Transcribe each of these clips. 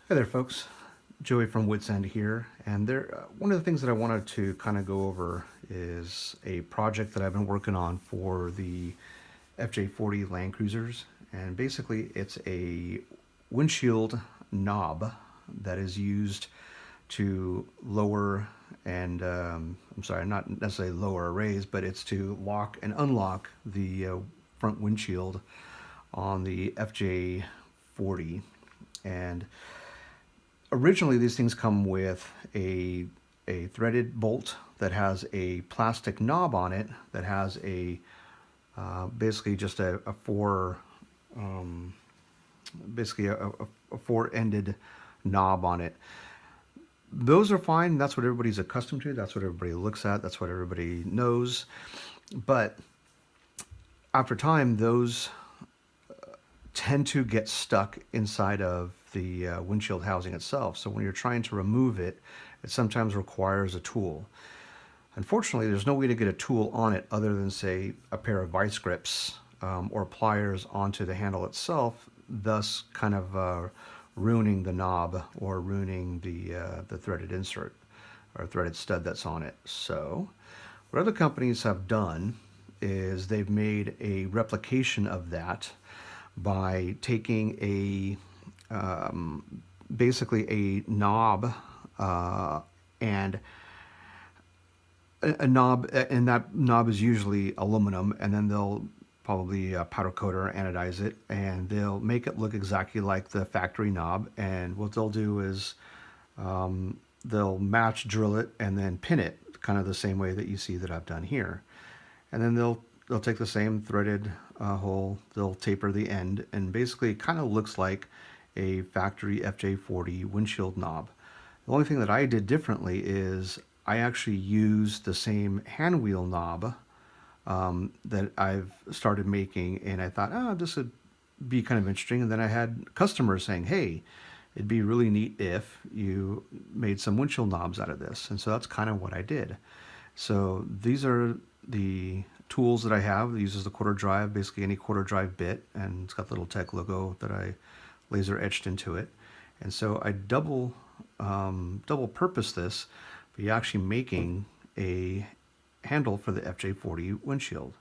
Hi there, folks. Joey from WITS End here, and one of the things that I wanted to kind of go over is a project that I've been working on for the FJ40 Land Cruisers, and basically it's a windshield knob that is used to lower and I'm sorry, not necessarily lower or raise, but it's to lock and unlock the front windshield on the FJ40. And originally these things come with a threaded bolt that has a plastic knob on it that has a basically just a four basically a four-ended knob on it. Those are fine. That's what everybody's accustomed to. That's what everybody looks at. That's what everybody knows. But after time, those tend to get stuck inside of the windshield housing itself. So when you're trying to remove it, it sometimes requires a tool. Unfortunately, there's no way to get a tool on it other than, say, a pair of vice grips or pliers onto the handle itself, thus kind of ruining the knob or ruining the threaded insert or threaded stud that's on it. So what other companies have done is they've made a replication of that by taking basically a knob and a knob, and that knob is usually aluminum, and then they'll probably powder coat or anodize it, and they'll make it look exactly like the factory knob. And what they'll do is they'll match drill it and then pin it, kind of the same way that you see that I've done here. And then they'll take the same threaded hole, they'll taper the end, and basically it kind of looks like a factory FJ40 windshield knob. The only thing that I did differently is I actually used the same hand wheel knob that I've started making, and I thought, oh, this would be kind of interesting. And then I had customers saying, hey, it'd be really neat if you made some windshield knobs out of this. And so that's kind of what I did. So these are the tools that I have. It uses the quarter drive, basically any quarter drive bit, and it's got the little tech logo that I laser etched into it. And so I double purpose this by actually making a handle for the FJ40 windshield.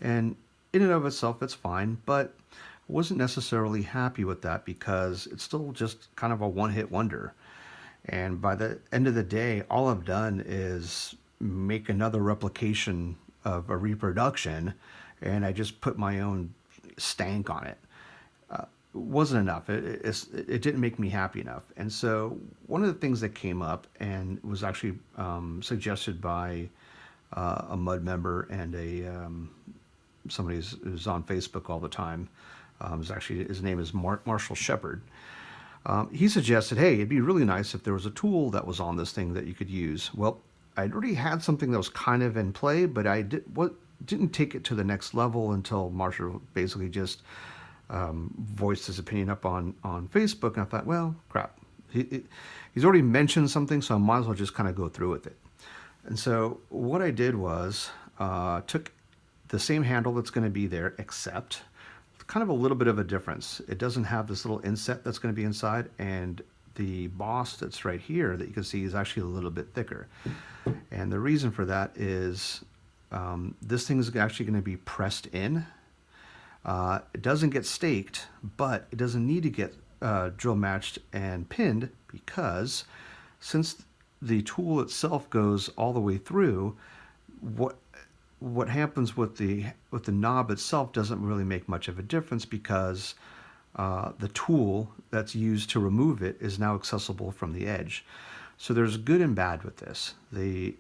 And in and of itself, it's fine, but I wasn't necessarily happy with that because it's still just kind of a one-hit wonder. And by the end of the day, all I've done is make another replication of a reproduction, and I just put my own stank on it. It wasn't enough. It didn't make me happy enough. And so one of the things that came up and was actually suggested by a MUD member and somebody who's on Facebook all the time. His name is Marshall Shepard. He suggested, hey, it'd be really nice if there was a tool that was on this thing that you could use. Well, I'd already had something that was kind of in play, but I didn't take it to the next level until Marshall basically just voiced his opinion up on Facebook. And I thought, well, crap. He's already mentioned something, so I might as well just kind of go through with it. And so what I did was took the same handle that's going to be there, except kind of a little bit of a difference. It doesn't have this little inset that's going to be inside, and the boss that's right here that you can see is actually a little bit thicker. And the reason for that is this thing is actually going to be pressed in. It doesn't get staked, but it doesn't need to get drill matched and pinned, because since the tool itself goes all the way through, what happens with the knob itself doesn't really make much of a difference, because the tool that's used to remove it is now accessible from the edge. So there's good and bad with this. The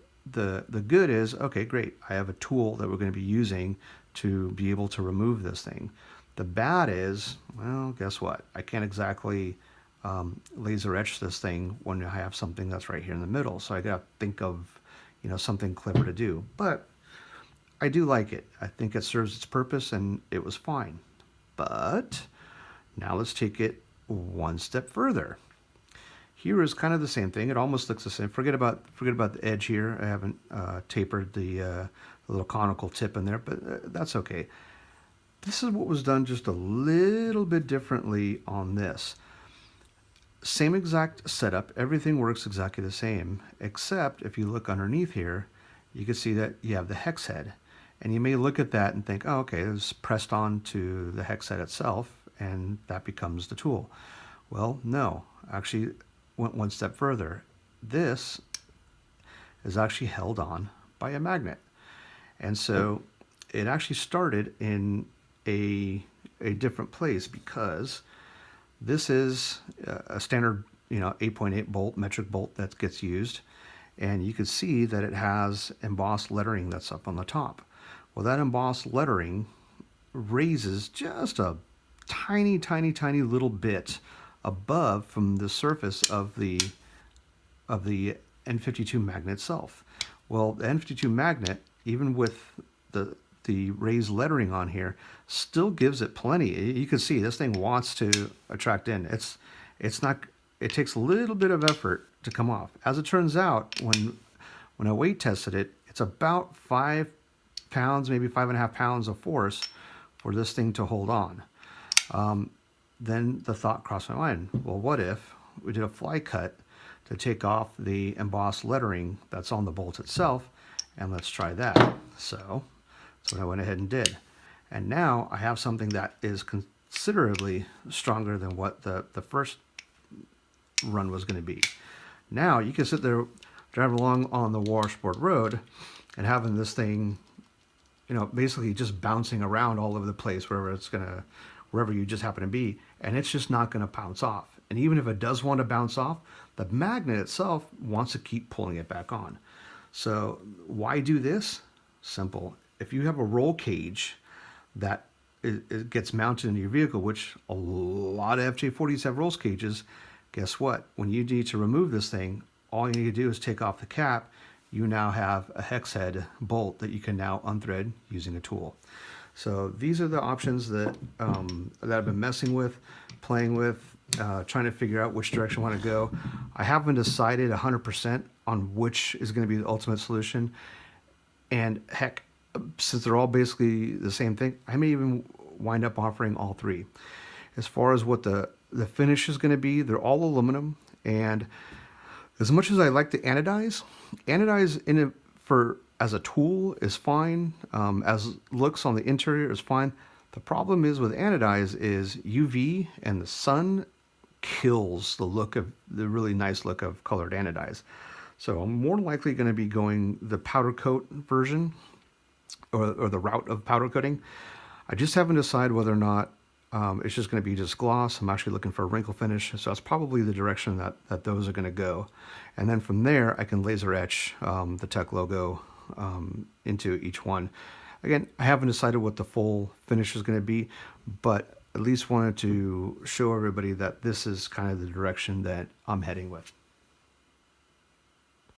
good is, okay, great, I have a tool that we're going to be using to be able to remove this thing. The bad is, well, guess what? I can't exactly laser etch this thing when I have something that's right here in the middle. So I got to think of, something clever to do. But I do like it. I think it serves its purpose, and it was fine. But now let's take it one step further. Here is kind of the same thing. It almost looks the same. Forget about the edge here. I haven't tapered the little conical tip in there, but that's okay. This is what was done just a little bit differently on this. Same exact setup. Everything works exactly the same, except if you look underneath here, you can see that you have the hex head. And you may look at that and think, oh, okay, it's pressed on to the hex head itself, and that becomes the tool. Well, no, actually went one step further. This is actually held on by a magnet. And so it actually started in a different place because this is a standard, 8.8 bolt metric bolt that gets used. And you can see that it has embossed lettering that's up on the top. Well, that embossed lettering raises just a tiny, tiny, tiny little bit above from the surface of the N52 magnet itself. Well, the N52 magnet, even with the raised lettering on here, still gives it plenty. You can see this thing wants to attract in. It's not. It takes a little bit of effort to come off. As it turns out, when I weight tested it, it's about 5 pounds, maybe 5.5 pounds of force for this thing to hold on. Then the thought crossed my mind, well, what if we did a fly cut to take off the embossed lettering that's on the bolt itself, and let's try that. So that's what I went ahead and did. And now I have something that is considerably stronger than what the first run was going to be. Now you can sit there driving along on the washboard road and having this thing, basically just bouncing around all over the place wherever you just happen to be, and it's just not going to bounce off. And even if it does want to bounce off, the magnet itself wants to keep pulling it back on. So why do this? Simple. If you have a roll cage that it gets mounted in your vehicle, which a lot of FJ40s have roll cages, guess what? When you need to remove this thing, all you need to do is take off the cap. You now have a hex head bolt that you can now unthread using a tool. So these are the options that I've been messing with, playing with, trying to figure out which direction I want to go. I haven't decided 100% on which is going to be the ultimate solution. And heck, since they're all basically the same thing, I may even wind up offering all three. As far as what the finish is going to be, they're all aluminum. And as much as I like to anodize in it as a tool is fine. As looks on the interior is fine. The problem is with anodize is UV and the sun kills the really nice look of colored anodize. So I'm more likely going to be going the powder coat version or the route of powder coating. I just haven't decided whether or not it's just going to be just gloss. I'm actually looking for a wrinkle finish, so that's probably the direction that those are going to go. And then from there, I can laser etch the Tech logo into each one. Again, I haven't decided what the full finish is going to be, but at least wanted to show everybody that this is kind of the direction that I'm heading with.